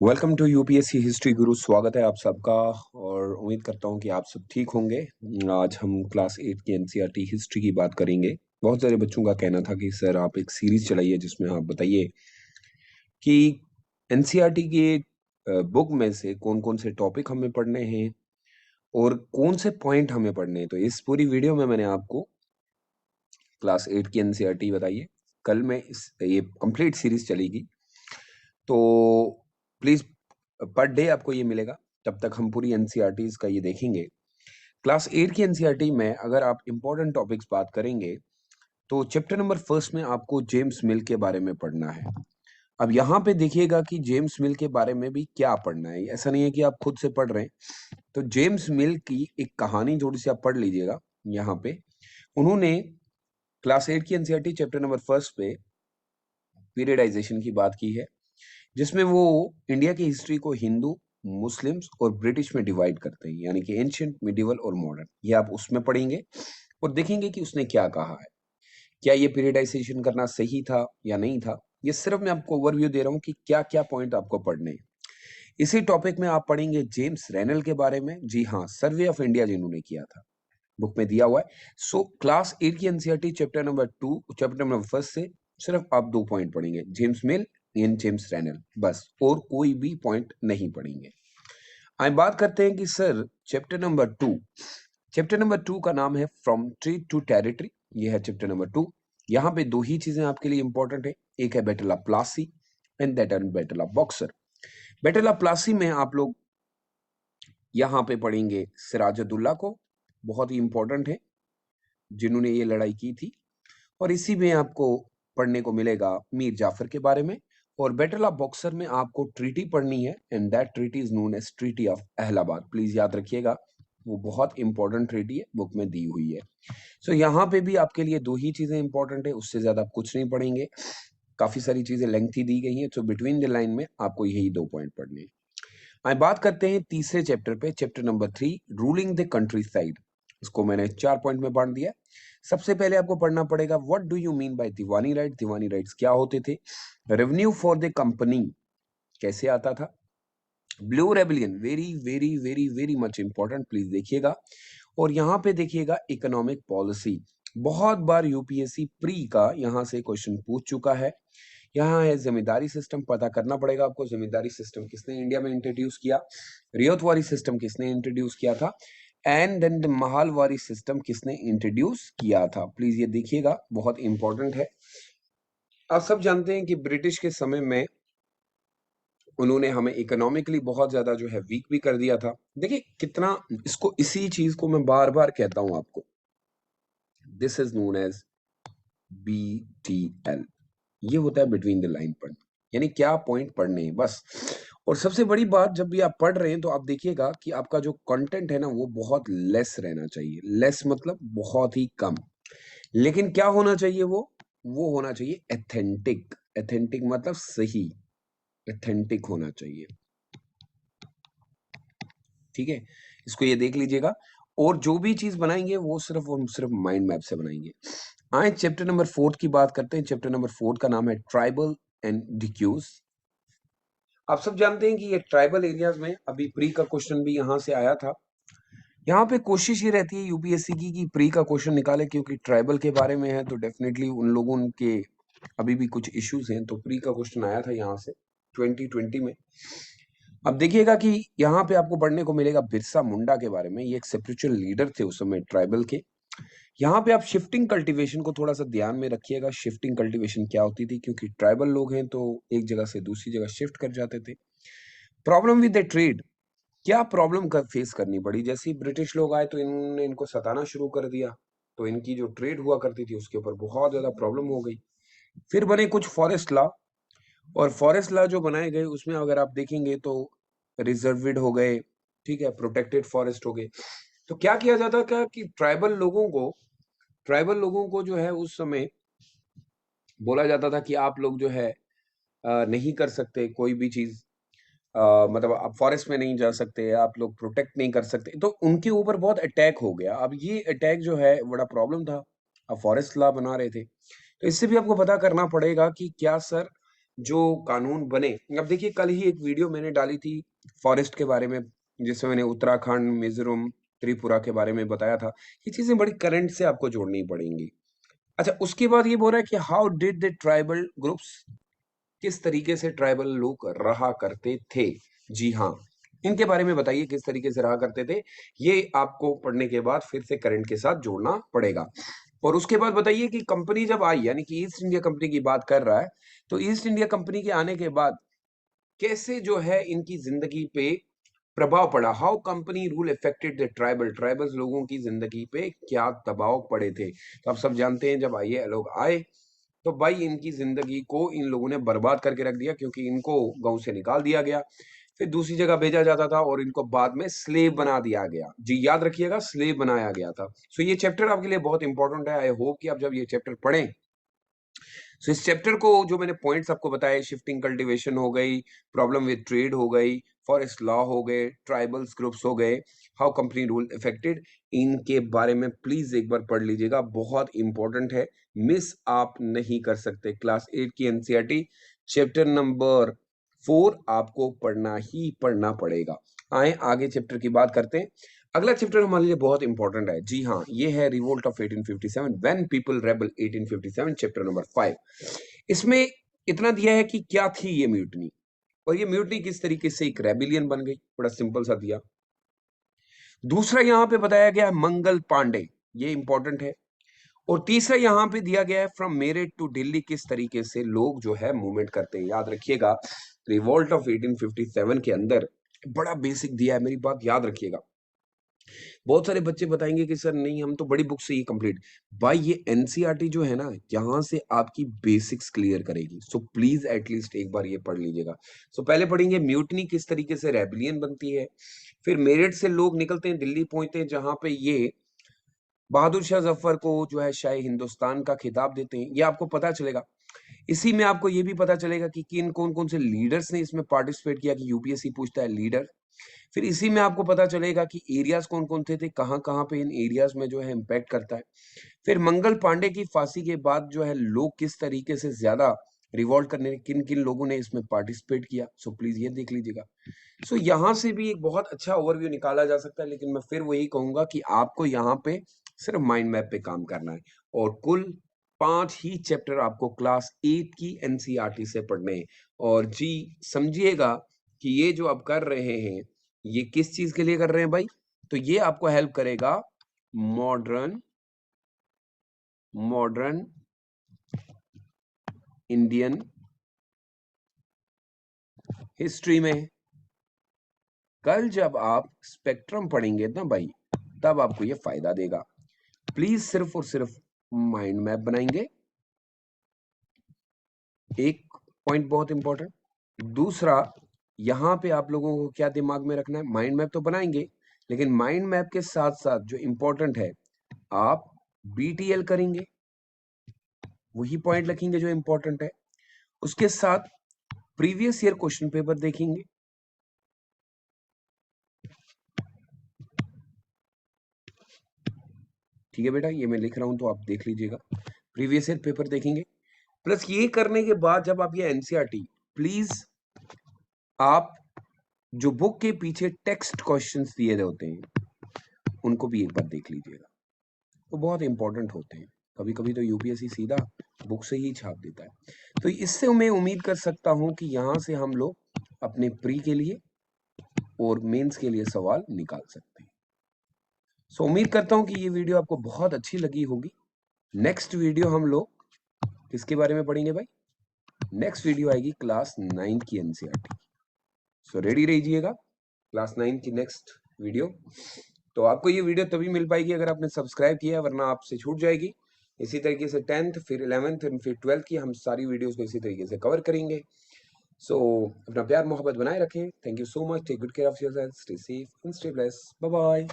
Welcome to UPSC history गुरु। स्वागत है आप सबका और उम्मीद करता हूं कि आप सब ठीक होंगे। आज हम क्लास 8 की एनसीईआरटी हिस्ट्री की बात करेंगे। बहुत सारे बच्चों का कहना था कि सर आप एक सीरीज चलाइए जिसमें आप बताइए कि एनसीईआरटी के बुक में से कौन कौन से टॉपिक हमें पढ़ने हैं और कौन से पॉइंट हमें पढ़ने हैं। तो इस पूरी वीडियो में मैंने आपको क्लास 8 की एनसीईआरटी बताई है। कल में ये कंप्लीट सीरीज चलेगी, तो प्लीज पर डे आपको ये मिलेगा। तब तक हम पूरी एनसीईआरटीज का ये देखेंगे। क्लास 8 की एनसीईआरटी में अगर आप इंपॉर्टेंट टॉपिक्स बात करेंगे तो चैप्टर नंबर फर्स्ट में आपको जेम्स मिल के बारे में पढ़ना है। अब यहाँ पे देखिएगा कि जेम्स मिल के बारे में भी क्या पढ़ना है। ऐसा नहीं है कि आप खुद से पढ़ रहे हैं। तो जेम्स मिल की एक कहानी थोड़ी सी आप पढ़ लीजिएगा। यहाँ पे उन्होंने क्लास 8 की एनसीईआरटी चैप्टर नंबर फर्स्ट पे पीरियडाइजेशन की बात की है, जिसमें वो इंडिया की हिस्ट्री को हिंदू, मुस्लिम्स और ब्रिटिश में डिवाइड करते हैं, यानी कि एंशिएंट, मिडिवल और मॉडर्न। ये आप उसमें पढ़ेंगे और देखेंगे कि उसने क्या कहा है। क्या ये पीरियडाइजेशन करना सही था या नहीं था। ये सिर्फ मैं आपको ओवरव्यू दे रहा हूँ कि क्या क्या पॉइंट आपको पढ़ने हैं। इसी टॉपिक में आप पढ़ेंगे जेम्स रेनल के बारे में। जी हाँ, सर्वे ऑफ इंडिया जिन्होंने किया था, बुक में दिया हुआ है। सो क्लास 8 की NCERT chapter number 2, chapter number first से सिर्फ आप 2 पॉइंट पढ़ेंगे, James mill and James Rennell, बस, और कोई भी पॉइंट नहीं पढ़ेंगे। आइए बात करते हैं कि सर चैप्टर नंबर 2 का नाम है फ्रॉम ट्री टू टेरिटरी। ये है चैप्टर नंबर 2। यहाँ पे दो ही चीजें आपके लिए इंपॉर्टेंट है, एक है battle of Plassey and that and battle of boxer. Battle of Plassey में आप लोग यहाँ पे पढ़ेंगे सिराजुद्दौला को, बहुत ही इंपॉर्टेंट है जिन्होंने ये लड़ाई की थी। और इसी में आपको पढ़ने को मिलेगा मीर जाफर के बारे में। और बैटल ऑफ बॉक्सर में आपको ट्रीटी पढ़नी है and that treaty is known as treaty of Allahabad. Please याद रखिएगा, वो बहुत इंपॉर्टेंट ट्रीटी है, बुक में दी हुई है। सो यहाँ पे भी आपके लिए दो ही चीजें इंपॉर्टेंट है, उससे ज्यादा आप कुछ नहीं पढ़ेंगे। काफी सारी चीजें लेंथी दी गई हैं, सो बिटवीन द लाइन में आपको यही 2 पॉइंट पढ़ने हैं। आइए बात करते हैं तीसरे चैप्टर पे, chapter number 3, ruling the country side. इसको मैंने 4 पॉइंट में बांट दिया। सबसे पहले आपको पढ़ना पड़ेगा what do you mean by Deewani right. Deewani rights क्या होते थे। रेवेन्यू फॉर द कंपनी कैसे आता था। Blue rebellion, very very very very much important, please देखिएगा। और यहाँ पे देखिएगा इकोनॉमिक पॉलिसी, बहुत बार यूपीएससी प्री का यहाँ से क्वेश्चन पूछ चुका है। यहाँ है जमींदारी सिस्टम, पता करना पड़ेगा आपको जमींदारी सिस्टम किसने इंडिया में इंट्रोड्यूस किया, रियायतवारी सिस्टम किसने इंट्रोड्यूस किया था, and then the mahalwari system किसने इंट्रोड्यूस किया था। प्लीज ये देखिएगा, बहुत इंपॉर्टेंट है। आप सब जानते हैं कि ब्रिटिश के समय में उन्होंने हमें इकोनॉमिकली बहुत ज्यादा जो है वीक भी कर दिया था। देखिए कितना, इसको, इसी चीज को मैं बार बार कहता हूं आपको, this is known as BTL। ये होता है बिटवीन द लाइन पॉइंट, यानी क्या पॉइंट पढ़ने हैं बस। और सबसे बड़ी बात, जब भी आप पढ़ रहे हैं तो आप देखिएगा कि आपका जो कंटेंट है ना वो बहुत लेस रहना चाहिए। लेस मतलब बहुत ही कम, लेकिन क्या होना चाहिए, वो होना चाहिए एथेंटिक। एथेंटिक मतलब सही, एथेंटिक होना चाहिए। ठीक है, इसको ये देख लीजिएगा। और जो भी चीज बनाएंगे वो सिर्फ माइंड मैप से बनाएंगे। आए चैप्टर नंबर 4 की बात करते हैं। चैप्टर नंबर 4 का नाम है ट्राइबल एंड डिक्यूज। आप सब जानते हैं कि ये ट्राइबल एरियाज में, अभी प्री का क्वेश्चन भी यहां से आया था। यहाँ पे कोशिश ये रहती है यूपीएससी की कि प्री का क्वेश्चन निकाले, क्योंकि ट्राइबल के बारे में है तो डेफिनेटली उन लोगों के अभी भी कुछ इश्यूज हैं। तो प्री का क्वेश्चन आया था यहाँ से 2020 में। अब देखिएगा कि यहाँ पे आपको पढ़ने को मिलेगा बिरसा मुंडा के बारे में। ये एक स्पिरिचुअल लीडर थे उस समय ट्राइबल के। यहाँ पे आप शिफ्टिंग कल्टीवेशन को थोड़ा सा ध्यान में रखिएगा। शिफ्टिंग कल्टीवेशन क्या होती थी, क्योंकि ट्राइबल लोग हैं तो एक जगह से दूसरी जगह शिफ्ट कर जाते थे। प्रॉब्लम विद द ट्रेड, क्या प्रॉब्लम कर फेस करनी पड़ी। जैसे ही ब्रिटिश लोग आए तो इन्होंने इनको सताना शुरू कर दिया, तो इनकी जो ट्रेड हुआ करती थी उसके ऊपर बहुत ज्यादा प्रॉब्लम हो गई। फिर बने कुछ फॉरेस्ट लॉ, और फॉरेस्ट लॉ जो बनाए गए उसमें अगर आप देखेंगे तो रिजर्विड हो गए, ठीक है, प्रोटेक्टेड फॉरेस्ट हो गए। तो क्या किया जाता था कि ट्राइबल लोगों को जो है उस समय बोला जाता था कि आप लोग जो है नहीं कर सकते कोई भी चीज, मतलब आप फॉरेस्ट में नहीं जा सकते, आप लोग प्रोटेक्ट नहीं कर सकते। तो उनके ऊपर बहुत अटैक हो गया। अब ये अटैक जो है बड़ा प्रॉब्लम था। अब फॉरेस्ट लॉ बना रहे थे, तो इससे भी आपको पता करना पड़ेगा कि क्या सर जो कानून बने। अब देखिए कल ही एक वीडियो मैंने डाली थी फॉरेस्ट के बारे में, जिसमें मैंने उत्तराखंड, मिजोरम, त्रिपुरा के बारे में बताया था। ये चीजें बड़ी करंट से आपको जोड़नी पड़ेंगी। अच्छा, उसके बाद ये बोल रहा है कि how did the tribal groups, किस तरीके से ट्राइबल लोग रहा करते थे। जी हाँ, इनके बारे में बताइए किस तरीके से रहा करते थे। ये आपको पढ़ने के बाद फिर से करंट के साथ जोड़ना पड़ेगा। और उसके बाद बताइए कि कंपनी जब आई, यानी कि ईस्ट इंडिया कंपनी की बात कर रहा है, तो ईस्ट इंडिया कंपनी के आने के बाद कैसे जो है इनकी जिंदगी पे प्रभाव पड़ा। How company rule affected the tribals लोगों की जिंदगी पे क्या दबाव पड़े थे। तो आप सब जानते हैं जब आइए लोग आए तो भाई इनकी जिंदगी को इन लोगों ने बर्बाद करके रख दिया, क्योंकि इनको गांव से निकाल दिया गया, फिर दूसरी जगह भेजा जाता था और इनको बाद में स्लेव बना दिया गया। जी याद रखिएगा, स्लेव बनाया गया था। सो ये चैप्टर आपके लिए बहुत इंपॉर्टेंट है। आई होप कि आप जब ये चैप्टर पढ़ें, सो इस चैप्टर को जो मैंने पॉइंट्स आपको बताए, शिफ्टिंग कल्टीवेशन हो गई, प्रॉब्लम विद ट्रेड हो गई, फॉरेस्ट लॉ हो गए, ट्राइबल्स ग्रुप्स हो गए, हाउ कंपनी रूल इफेक्टेड, इनके बारे में प्लीज एक बार पढ़ लीजिएगा, बहुत इंपॉर्टेंट है, मिस आप नहीं कर सकते। क्लास 8 की एनसीईआरटी चैप्टर नंबर 4 आपको पढ़ना ही पढ़ना पड़ेगा। आए आगे चैप्टर की बात करते हैं। अगला चैप्टर हमारे लिए बहुत इंपॉर्टेंट है। जी हाँ, ये है revolt of 1857, when people rebel 1857, chapter number 5। इसमें इतना दिया है कि क्या थी ये म्यूटनी, और ये म्यूटनी किस तरीके से एक रेबिलियन बन गई, बड़ा सिंपल सा दिया। दूसरा यहाँ पे बताया गया है मंगल पांडे, ये इंपॉर्टेंट है। और तीसरा यहाँ पे दिया गया है फ्रॉम मेरठ टू दिल्ली, किस तरीके से लोग जो है मूवमेंट करते हैं। याद रखिएगा, रिवोल्ट ऑफ 1857 के अंदर बड़ा बेसिक दिया है, मेरी बात याद रखिएगा। बहुत सारे बच्चे बताएंगे कि सर नहीं, हम तो बड़ी बुक से ही कंप्लीट। भाई ये एनसीईआरटी जो है ना, यहाँ से आपकी बेसिक्स क्लियर करेगी। सो प्लीज एटलीस्ट एक बार ये पढ़ लीजिएगा। सो पहले पढ़ेंगे म्यूटनी किस तरीके से रेबिलियन बनती है, फिर मेरठ से लोग निकलते हैं, दिल्ली पहुंचते हैं, जहां पे ये बहादुर शाह जफर को जो है शाही हिंदुस्तान का खिताब देते हैं, ये आपको पता चलेगा। इसी में आपको ये भी पता चलेगा कि किन कौन कौन से लीडर्स ने इसमें पार्टिसिपेट किया, कि यूपीएससी पूछता है लीडर। फिर इसी में आपको पता चलेगा कि एरियाज कौन कौन थे, कहाँ कहाँ पे इन एरियाज में जो है इम्पैक्ट करता है। फिर मंगल पांडे की फांसी के बाद जो है लोग किस तरीके से ज्यादा रिवॉल्ट करने, किन किन लोगों ने इसमें पार्टिसिपेट किया। सो प्लीज ये देख लीजिएगा। सो यहाँ से भी एक बहुत अच्छा ओवरव्यू निकाला जा सकता है, लेकिन मैं फिर वही कहूंगा कि आपको यहाँ पे सिर्फ माइंड मैप पे काम करना है, और कुल 5 ही चैप्टर आपको क्लास 8 की एनसीईआरटी से पढ़ने हैं। और जी समझिएगा कि ये जो आप कर रहे हैं, ये किस चीज के लिए कर रहे हैं भाई, तो ये आपको हेल्प करेगा मॉडर्न मॉडर्न इंडियन हिस्ट्री में। कल जब आप स्पेक्ट्रम पढ़ेंगे ना भाई, तब आपको ये फायदा देगा। प्लीज सिर्फ और सिर्फ माइंड मैप बनाएंगे, एक पॉइंट बहुत इंपॉर्टेंट। दूसरा, यहां पे आप लोगों को क्या दिमाग में रखना है, माइंड मैप तो बनाएंगे, लेकिन माइंड मैप के साथ साथ जो इंपॉर्टेंट है, आप बीटीएल करेंगे, वही पॉइंट लिखेंगे जो इंपॉर्टेंट है। उसके साथ प्रीवियस ईयर क्वेश्चन पेपर देखेंगे, ठीक है बेटा, ये मैं लिख रहा हूं तो आप देख लीजिएगा, प्रीवियस ईयर पेपर देखेंगे। प्लस ये करने के बाद जब आप ये एनसीईआरटी, प्लीज आप जो बुक के पीछे टेक्स्ट क्वेश्चंस दिए होते हैं उनको भी एक बार देख लीजिएगा, वो बहुत इंपॉर्टेंट होते हैं। कभी कभी तो यूपीएससी सीधा बुक से ही छाप देता है। तो इससे मैं उम्मीद कर सकता हूं कि यहां से हम लोग अपने प्री के लिए और मेंस के लिए सवाल निकाल सकते हैं। सो उम्मीद करता हूं कि ये वीडियो आपको बहुत अच्छी लगी होगी। नेक्स्ट वीडियो हम लोग किसके बारे में पढ़ेंगे भाई, नेक्स्ट वीडियो आएगी क्लास 9 की एनसीईआरटी। सो रेडी रहिएगा, क्लास 9 की नेक्स्ट वीडियो। तो आपको ये वीडियो तभी मिल पाएगी अगर आपने सब्सक्राइब किया, वरना आपसे छूट जाएगी। इसी तरीके से 10th, फिर 11th और फिर 12th की हम सारी वीडियोस को इसी तरीके से कवर करेंगे। सो अपना प्यार मोहब्बत बनाए रखें। Thank you so much, take good care of yourself, stay safe and stay blessed, bye bye.